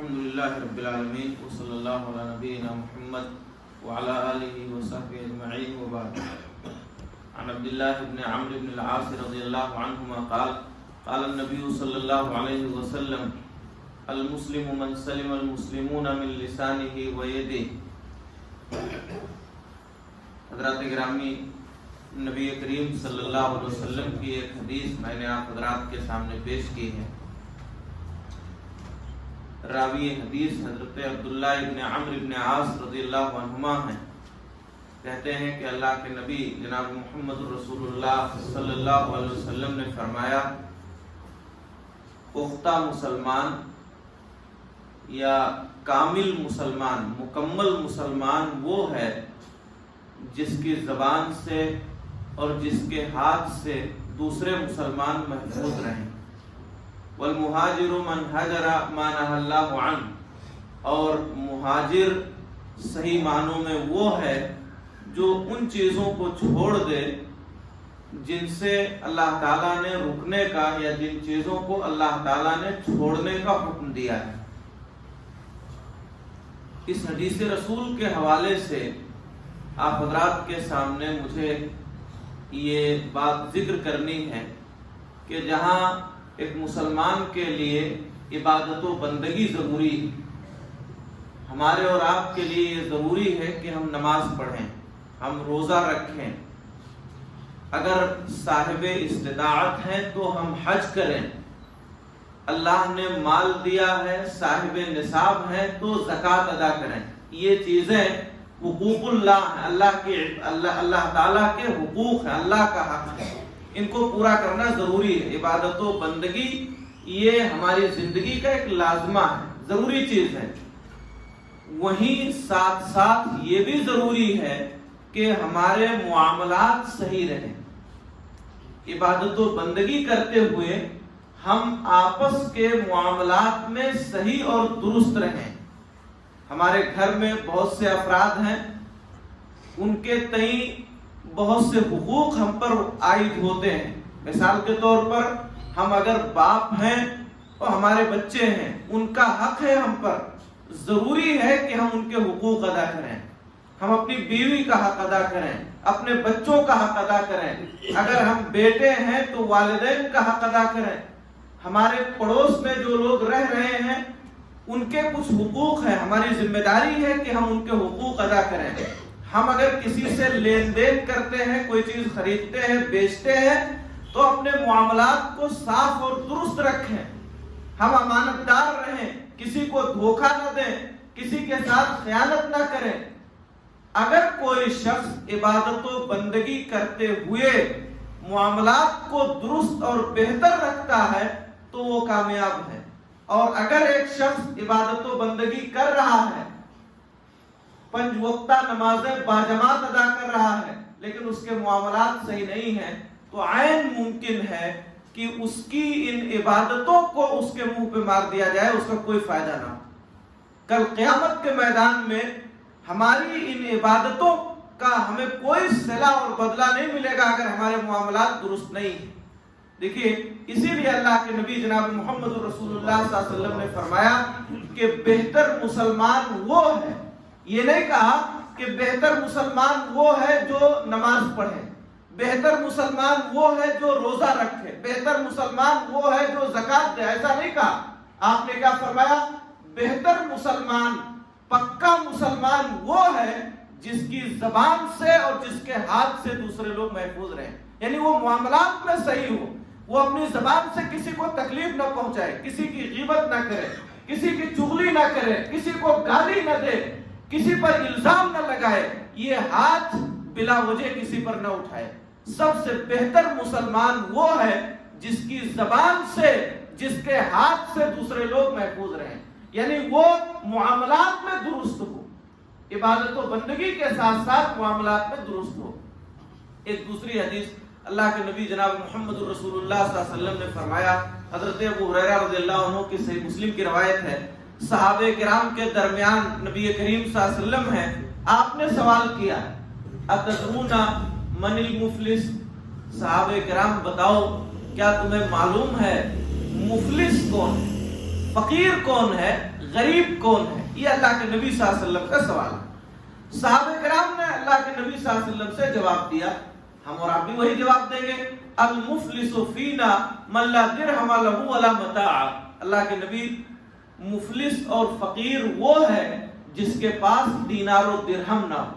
الحمدللہ رب العالمین وصلی اللہ علی نبینا محمد وعلی آلہ وصحبہ اجمعین وبعد. عن عبداللہ بن عمرو بن العاص رضی اللہ عنہما قال قال النبی صلی اللہ علیہ وسلم المسلم من سلم المسلمون من لسانہ ویدہ. حضرات گرامی، نبی کریم صلی اللہ علیہ وسلم کی ایک حدیث میں نے آپ حضرات کے سامنے پیش کی ہے. راوی حدیث حضرت عبداللہ ابن عمرو ابن عاص رضی اللہ عنہما ہیں. کہتے ہیں کہ اللہ کے نبی جناب محمد رسول اللہ صلی اللہ علیہ وسلم نے فرمایا، پختہ مسلمان یا کامل مسلمان، مکمل مسلمان وہ ہے جس کی زبان سے اور جس کے ہاتھ سے دوسرے مسلمان محفوظ رہیں. والمہاجر من ہجر ما نہی اللہ عنہ، اور مہاجر صحیح معنوں میں وہ ہے جو ان چیزوں کو چھوڑ دے جن سے اللہ تعالیٰ نے رکنے کا یا جن چیزوں کو اللہ تعالیٰ نے چھوڑنے کا حکم دیا ہے. اس حدیث رسول کے حوالے سے آپ حضرات کے سامنے مجھے یہ بات ذکر کرنی ہے کہ جہاں ایک مسلمان کے لیے عبادت و بندگی ضروری ہے، ہمارے اور آپ کے لیے یہ ضروری ہے کہ ہم نماز پڑھیں، ہم روزہ رکھیں، اگر صاحب استطاعت ہیں تو ہم حج کریں، اللہ نے مال دیا ہے، صاحب نصاب ہیں تو زکوٰۃ ادا کریں. یہ چیزیں حقوق اللہ ہیں، اللہ تعالیٰ کے حقوق ہیں، اللہ کا حق ہے، ان کو پورا کرنا ضروری ہے. عبادت و بندگی یہ ہماری زندگی کا ایک لازمہ ہے، ضروری چیز ہے. وہیں ساتھ ساتھ یہ بھی ضروری ہے کہ ہمارے معاملات صحیح رہیں. عبادت و بندگی کرتے ہوئے ہم آپس کے معاملات میں صحیح اور درست رہیں. ہمارے گھر میں بہت سے افراد ہیں، ان کے تئیں بہت سے حقوق ہم پر عائد ہوتے ہیں. مثال کے طور پر ہم اگر باپ ہیں اور ہمارے بچے ہیں، ان کا حق ہے ہم پر، ضروری ہے کہ ہم ان کے حقوق ادا کریں. ہم اپنی بیوی کا حق ادا کریں، اپنے بچوں کا حق ادا کریں. اگر ہم بیٹے ہیں تو والدین کا حق ادا کریں. ہمارے پڑوس میں جو لوگ رہ رہے ہیں ان کے کچھ حقوق ہیں، ہماری ذمہ داری ہے کہ ہم ان کے حقوق ادا کریں. ہم اگر کسی سے لین دین کرتے ہیں، کوئی چیز خریدتے ہیں، بیچتے ہیں، تو اپنے معاملات کو صاف اور درست رکھیں. ہم امانت دار رہیں، کسی کو دھوکہ نہ دیں، کسی کے ساتھ خیانت نہ کریں. اگر کوئی شخص عبادت و بندگی کرتے ہوئے معاملات کو درست اور بہتر رکھتا ہے تو وہ کامیاب ہے. اور اگر ایک شخص عبادت و بندگی کر رہا ہے، 5 وقتہ نمازیں باجماعت ادا کر رہا ہے، لیکن اس کے معاملات صحیح نہیں ہیں، تو عین ممکن ہے کہ اس کی ان عبادتوں کو اس کے منہ پہ مار دیا جائے، اس کا کوئی فائدہ نہ ہو. کل قیامت کے میدان میں ہماری ان عبادتوں کا ہمیں کوئی صلہ اور بدلہ نہیں ملے گا اگر ہمارے معاملات درست نہیں ہیں. دیکھیے، اسی لیے اللہ کے نبی جناب محمد رسول اللہ صلی اللہ علیہ وسلم نے فرمایا کہ بہتر مسلمان وہ ہے. یہ نہیں کہا کہ بہتر مسلمان وہ ہے جو نماز پڑھے، بہتر مسلمان وہ ہے جو روزہ رکھے، بہتر مسلمان وہ ہے جو زکوٰۃ دے. ایسا نہیں کہا. آپ نے کیا فرمایا؟ بہتر مسلمان، پکا مسلمان وہ ہے جس کی زبان سے اور جس کے ہاتھ سے دوسرے لوگ محفوظ رہیں. یعنی وہ معاملات میں صحیح ہو، وہ اپنی زبان سے کسی کو تکلیف نہ پہنچائے، کسی کی غیبت نہ کرے، کسی کی چغلی نہ کرے، کسی کو گالی نہ دے، کسی پر الزام نہ لگائے، یہ ہاتھ بلا وجہ کسی پر نہ اٹھائے. سب سے بہتر مسلمان وہ ہے جس کی زبان سے، جس کے ہاتھ سے دوسرے لوگ محفوظ رہیں. یعنی وہ معاملات میں درست ہو، عبادت و بندگی کے ساتھ ساتھ معاملات میں درست ہو. ایک دوسری حدیث اللہ کے نبی جناب محمد رسول اللہ صلی اللہ علیہ وسلم نے فرمایا، حضرت ابو ہریرہ رضی اللہ عنہ کی صحیح مسلم کی روایت ہے، صحابہ کرام کے درمیان نبی کریم صلی اللہ علیہ وسلم ہیں. آپ نے سوال کیا، اتدرون من المفلس؟ صحابہ کرام بتاؤ، کیا تمہیں معلوم ہے مفلس کون ہے، فقیر کون ہے، غریب کون ہے؟ یہ اللہ کے نبی صلی اللہ علیہ وسلم کا سوال ہے۔ صحابہ کرام نے اللہ کے نبی صلی اللہ علیہ وسلم سے جواب دیا، ہم اور آپ بھی وہی جواب دیں گے، المفلس فینا من لا درہم لہ ولا متاع۔ اللہ کے نبی، مفلس اور فقیر وہ ہے جس کے پاس دینار و درہم نہ ہو،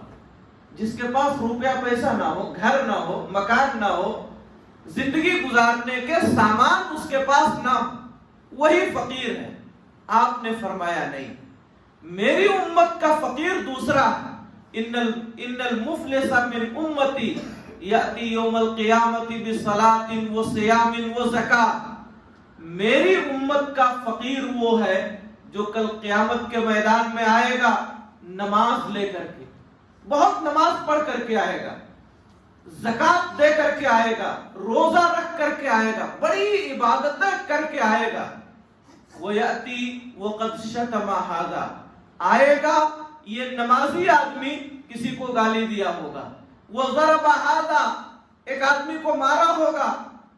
جس کے پاس روپیہ پیسہ نہ ہو، گھر نہ ہو، مکان نہ ہو، زندگی گزارنے کے سامان اس کے پاس نہ ہو، وہی فقیر ہے۔ آپ نے فرمایا نہیں، میری امت کا فقیر دوسرا ہے۔ ان المفلس من امتی یاتی یوم القیامت بصلاۃ وصیام وزکاۃ۔ میری امت کا فقیر وہ ہے جو کل قیامت کے میدان میں آئے گا نماز لے کر کے، بہت نماز پڑھ کر کے آئے گا، زکات دے کر کے آئے گا، روزہ رکھ کر کے آئے گا، بڑی عبادتیں کر کے آئے گا۔ وَيَأْتِي وَقَدْ شَتَمَ هَذَا، آئے گا یہ نمازی آدمی کسی کو گالی دیا ہوگا، وَضَرَبَ هَذَا، ایک آدمی کو مارا ہوگا،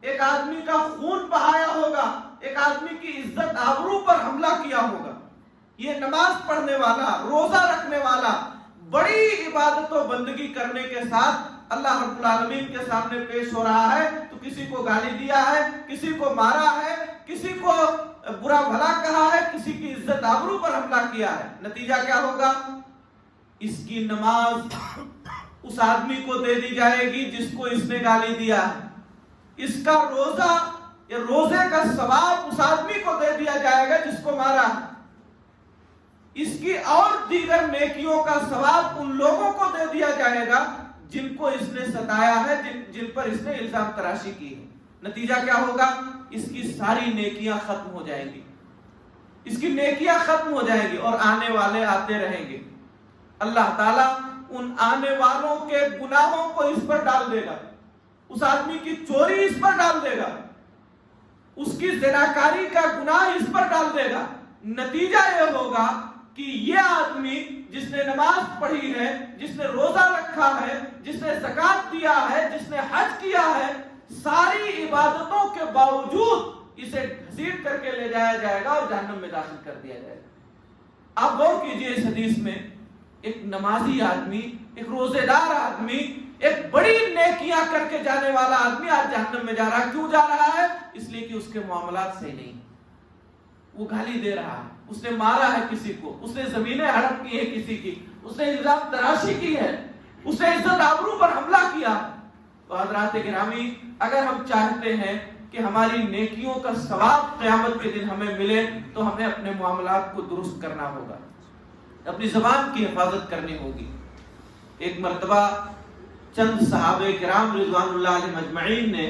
ایک آدمی کا خون بہایا ہوگا، ایک آدمی کی عزت آبرو پر حملہ کیا ہوگا۔ یہ نماز پڑھنے والا، روزہ رکھنے والا، بڑی عبادت و بندگی کرنے کے ساتھ اللہ رب العالمین کے سامنے پیش ہو رہا ہے تو کسی کو گالی دیا ہے، کسی کو مارا ہے، کسی کو برا بھلا کہا ہے، کسی کی عزت آبرو پر حملہ کیا ہے، نتیجہ کیا ہوگا؟ اس کی نماز اس آدمی کو دے دی جائے گی جس کو اس نے گالی دیا ہے، اس کا روزہ یا روزے کا ثواب اس آدمی کو دے دیا جائے گا جس کو مارا ہے، اس کی اور دیگر نیکیوں کا ثواب ان لوگوں کو دے دیا جائے گا جن کو اس نے ستایا ہے، جن پر اس نے الزام تراشی کی ہے۔ نتیجہ کیا ہوگا؟ اس کی ساری نیکیاں ختم ہو جائیں گی، اس کی نیکیاں ختم ہو جائیں گی، اور آنے والے آتے رہیں گے۔ اللہ تعالیٰ ان آنے والوں کے گناہوں کو اس پر ڈال دے گا، اس آدمی کی چوری اس پر ڈال دے گا، اس کی زناکاری کا گناہ اس پر ڈال دے گا۔ نتیجہ یہ ہوگا کہ یہ آدمی جس نے نماز پڑھی ہے، جس نے روزہ رکھا ہے، جس نے زکات دیا ہے، جس نے حج کیا ہے، ساری عبادتوں کے باوجود اسے گھسیٹ کر کے لے جایا جائے گا اور جہنم میں داخل کر دیا جائے گا۔ آپ غور کیجئے اس حدیث میں، ایک نمازی آدمی، ایک روزے دار آدمی، ایک بڑی نیکیاں کر کے جانے والا آدمی آج جہنم میں جا رہا ہے۔ کیوں جا رہا ہے؟ اس لیے کہ اس کے معاملات صحیح نہیں، وہ گالی دے رہا ہے، اس نے مارا ہے کسی کو، اس نے زمینیں ہڑپ کی ہے کسی کی، اس نے الزام تراشی کی ہے، اس نے عزت آبرو پر حملہ کیا۔ تو حضرات گرامی، اگر ہم چاہتے ہیں کہ ہماری نیکیوں کا ثواب قیامت کے دن ہمیں ملے تو ہمیں اپنے معاملات کو درست کرنا ہوگا، اپنی زبان کی حفاظت کرنی ہوگی۔ ایک مرتبہ چند صحابہ کرام رضوان اللہ علیہم اجمعین نے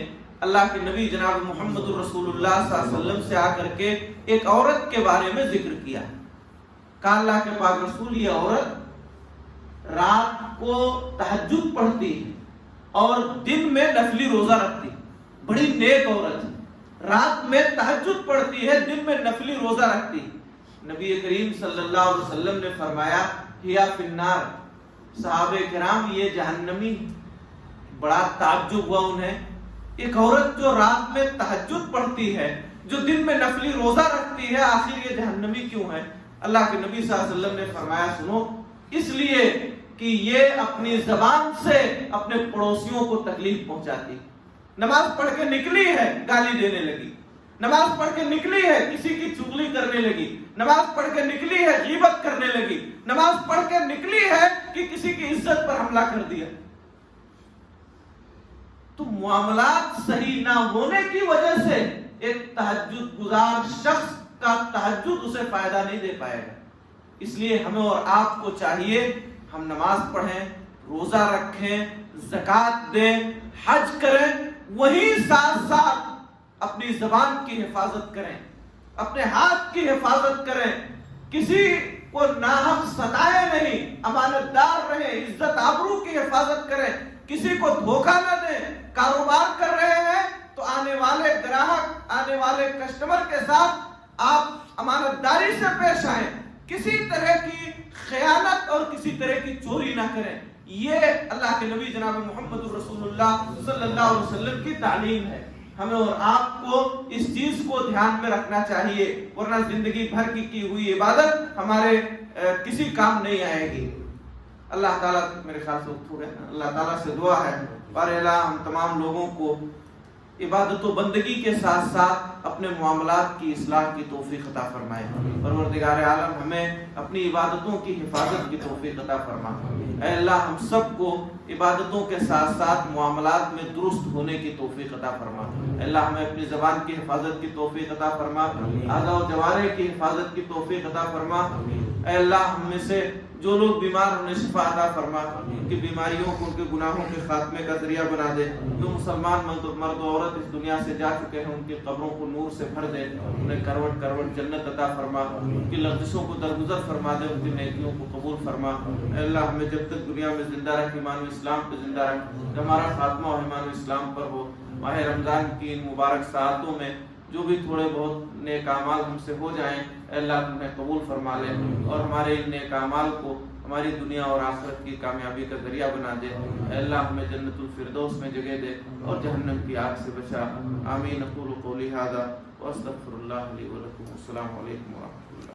اللہ کے نبی جناب محمد رسول اللہ صلی اللہ علیہ وسلم سے آ کر کے ایک عورت کے بارے میں ذکر کیا۔ کہا اللہ کے پاک رسول، یہ عورت رات کو تہجد پڑھتی ہے اور دن میں نفلی روزہ رکھتی، بڑی نیک عورت ہے، رات میں تہجد پڑھتی ہے، دن میں نفلی روزہ رکھتی۔ نبی کریم صلی اللہ علیہ وسلم نے فرمایا ہیا فی النار، صحابہ کرام یہ جہنمی۔ بڑا تعجب ہوا انہیں، ایک عورت جو رات میں تہجد پڑھتی ہے، جو دن میں نفلی روزہ رکھتی ہے، آخر یہ جہنمی کیوں ہے؟ اللہ کے نبی صلی اللہ علیہ وسلم نے فرمایا سنو، اس لیے کہ یہ اپنی زبان سے اپنے پڑوسیوں کو تکلیف پہنچاتی۔ نماز پڑھ کے نکلی ہے، گالی دینے لگی، نماز پڑھ کے نکلی ہے، کسی کی چغلی کرنے لگی، نماز پڑھ کے نکلی ہے، غیبت کرنے لگی، نماز پڑھ کے نکلی ہے کہ کسی کی عزت پر حملہ کر دیا۔ تو معاملات صحیح نہ ہونے کی وجہ سے ایک تہجد گزار شخص کا تہجد اسے فائدہ نہیں دے پائے گا۔ اس لیے ہمیں اور آپ کو چاہیے ہم نماز پڑھیں، روزہ رکھیں، زکات دیں، حج کریں، وہی ساتھ ساتھ اپنی زبان کی حفاظت کریں، اپنے ہاتھ کی حفاظت کریں، کسی کو ناحق ستائے نہیں، امانت دار رہیں، عزت آبرو کی حفاظت کریں، کسی کو دھوکہ نہ دیں۔ کاروبار کر رہے ہیں تو آنے والے گراہک، آنے والے کسٹمر کے ساتھ آپ امانت داری سے پیش آئیں، کسی طرح کی خیانت اور کسی طرح کی چوری نہ کریں۔ یہ اللہ کے نبی جناب محمد رسول اللہ صلی اللہ علیہ وسلم کی تعلیم ہے۔ ہمیں اور آپ کو اس چیز کو دھیان میں رکھنا چاہیے، ورنہ زندگی بھر کی ہوئی عبادت ہمارے کسی کام نہیں آئے گی۔ اللہ تعالیٰ، میرے خیال سے وقت ہو گیا، اللہ تعالیٰ سے دعا ہے بار الہ ہم تمام لوگوں کو عبادت و بندگی کے ساتھ ساتھ اپنے معاملات کی اصلاح کی توفیق عطا فرمائے۔ پروردگار عالم ہمیں اپنی عبادتوں کی حفاظت کی توفیق عطا فرما۔ اے اللہ ہم سب کو عبادتوں کے ساتھ ساتھ معاملات میں درست ہونے کی توفیق عطا فرما۔ اے اللہ ہمیں اپنی زبان کی حفاظت کی توفیق عطا فرما، اعضاء و جوارح کی حفاظت کی توفیق عطا فرما۔ اے اللہ ہم میں سے جو لوگ بیمار انہیں شفا عطا فرما، ان کی بیماریوں کو، ان کے گناہوں کے خاتمے کا ذریعہ بنا دے۔ جو مسلمان مرد و عورت اس دنیا سے جا چکے ہیں ان کی قبروں کو نور سے بھر دے، انہیں کروٹ کروٹ جنت عطا فرما، ان کی لغزشوں کو درگزر فرما دے، ان کی نیکیوں کو قبول فرما۔ اے اللہ ہمیں جب تک دنیا میں زندہ رکھ ایمان و اسلام پہ زندہ رکھ، جب ہمارا خاتمہ اور ایمان و اسلام پر ہو۔ ماہ رمضان کی ان مبارک ساعتوں میں جو بھی تھوڑے بہت نیک اعمال ہم سے ہو جائیں، اے اللہ تمہیں قبول فرما لے اور ہمارے ان نیک اعمال کو ہماری دنیا اور آخرت کی کامیابی کا ذریعہ بنا دے۔ اے اللہ ہمیں جنت الفردوس میں جگہ دے اور جہنم کی آگ سے بچا۔ آمین۔ اقول قولی ھذا واستغفر اللہ لی ولکم۔ السلام علیکم ورحمۃ اللہ۔